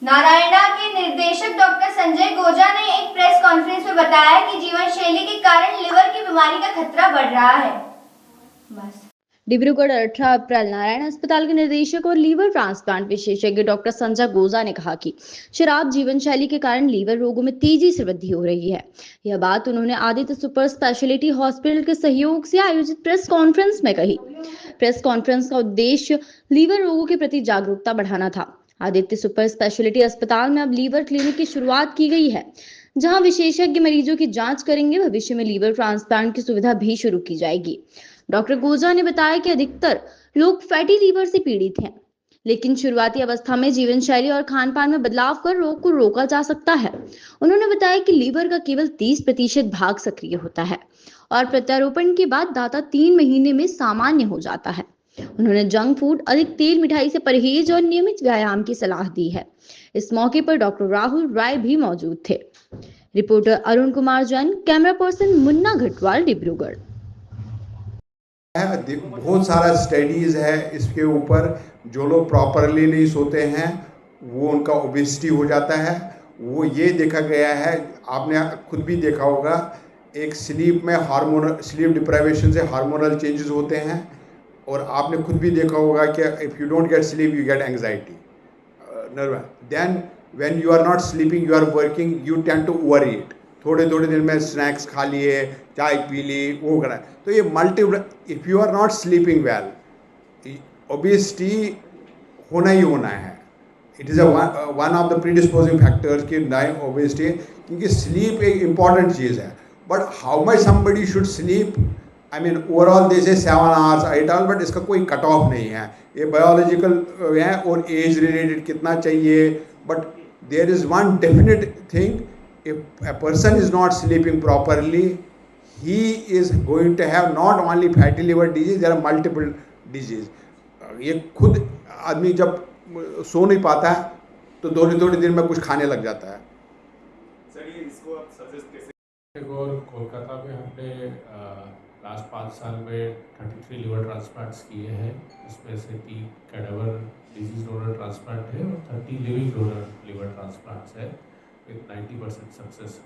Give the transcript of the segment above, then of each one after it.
नारायणा के निर्देशक डॉक्टर संजय गोजा ने एक प्रेस कॉन्फ्रेंस में बताया कि जीवन शैली के कारण लिवर की बीमारी का खतरा बढ़ रहा है। बस डिब्रूगढ़ 18 अप्रैल नारायण अस्पताल के निदेशक और लीवर ट्रांसप्लांट विशेषज्ञ डॉक्टर संजय गोजा ने कहा कि शराब जीवन शैली के कारण लीवर रोगों में तेजी से वृद्धि हो रही है। यह बात उन्होंने आदित्य सुपर स्पेशलिटी हॉस्पिटल के सहयोग से आयोजित प्रेस कॉन्फ्रेंस में कही। प्रेस कॉन्फ्रेंस का उद्देश्य लीवर रोगों के प्रति जागरूकता बढ़ाना था। आदित्य सुपर स्पेशलिटी अस्पताल में अब लीवर क्लिनिक की शुरुआत की गई है, जहां विशेषज्ञ मरीजों की जांच करेंगे। भविष्य में लीवर ट्रांसप्लांट की सुविधा भी शुरू की जाएगी। डॉक्टर गोजा ने बताया कि अधिकतर लोग फैटी लीवर से पीड़ित हैं, लेकिन शुरुआती अवस्था में जीवन शैली और खान पान में बदलाव कर रोग को रोका जा सकता है। उन्होंने बताया कि लीवर का केवल 30% भाग सक्रिय होता है और प्रत्यारोपण के बाद दाता 3 महीने में सामान्य हो जाता है। उन्होंने जंक फूड, अधिक तेल मिठाई से परहेज और नियमित व्यायाम की सलाह दी है। इस मौके पर डॉक्टर राहुल राय भी मौजूद थे। Reporter Arun Kumar Jain, camera person Munna Ghatwal, Dibrugarh. बहुत सारा स्टडीज़ है इसके ऊपर। जो लोग प्रॉपरली नहीं सोते हैं वो उनका ओबेसिटी हो जाता है। वो ये देखा गया है, आपने खुद भी देखा होगा, एक स्लीप में हार्मोनल स्लीप डिप्राइवेशन से हार्मोनल चेंजेस होते हैं। और आपने खुद भी देखा होगा कि if you don't get sleep you get anxiety, nerve. Then when you are not sleeping you are working, you tend to overeat. थोड़े थोड़े दिन में स्नैक्स खा लिए, चाय पी ली, वो करा। तो ये multiple, if you are not sleeping well, obesity होना ही होना है। It is one of the predisposing factors की ओबेसिटी, क्योंकि स्लीप एक इम्पॉर्टेंट चीज़ है। But how much somebody should sleep, I mean overall they say 7 hours 8 hours, but इसका कोई कट ऑफ नहीं है। ये बायोलॉजिकल है और एज रिलेटेड कितना चाहिए। But there is one definite thing, if a person is not sleeping properly, he is going to have not only fatty liver disease, there are multiple disease. ये खुद आदमी जब सो नहीं पाता है तो थोड़ी थोड़ी देर में कुछ खाने लग जाता है। सर ये इसको आप सजेस्ट कैसे? और कोलकाता में हमने लास्ट 5 साल में 33 लिवर ट्रांसप्लांट्स किए हैं। इसमें से 3 कैडावर डिजीज डोनर ट्रांसप्लांट है और 30 लिविंग डोनर लिवर ट्रांसप्लांट्स है विथ 90% सक्सेस।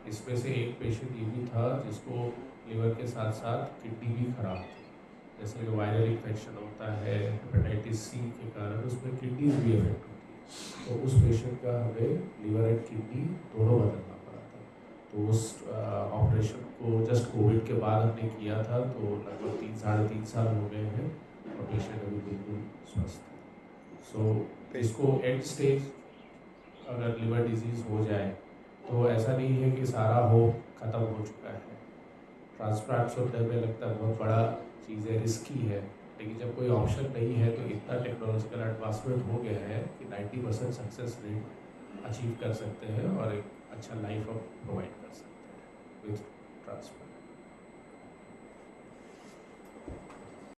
इसमें से एक पेशेंट ये भी था जिसको लिवर के साथ साथ किडनी भी खराब थी। जैसे कि वायरल इन्फेक्शन होता है हेपेटाइटिस सी के कारण, उसमें किडनीज भी इफेक्ट होती है। तो उस पेशेंट का हमें लिवर एंड किडनी दोनों बदलना पड़ा था। तो उस ऑपरेशन को जस्ट कोविड के बाद हमने किया था। तो लगभग 3-3.5 साल हो गए हैं और पेशेंट अभी बिल्कुल स्वस्थ है। सो इसको एंड स्टेज अगर लिवर डिजीज़ हो जाए तो ऐसा नहीं है कि सारा होप ख़त्म हो चुका है। ट्रांसप्लांट होने में लगता है बहुत बड़ा चीज़ है, रिस्की है, लेकिन जब कोई ऑप्शन नहीं है तो इतना टेक्नोलॉजिकल एडवांसमेंट हो गया है कि 90% सक्सेस रेट अचीव कर सकते हैं और एक अच्छा लाइफ प्रोवाइड कर सकते हैं विथ ट्रांसप्लांट।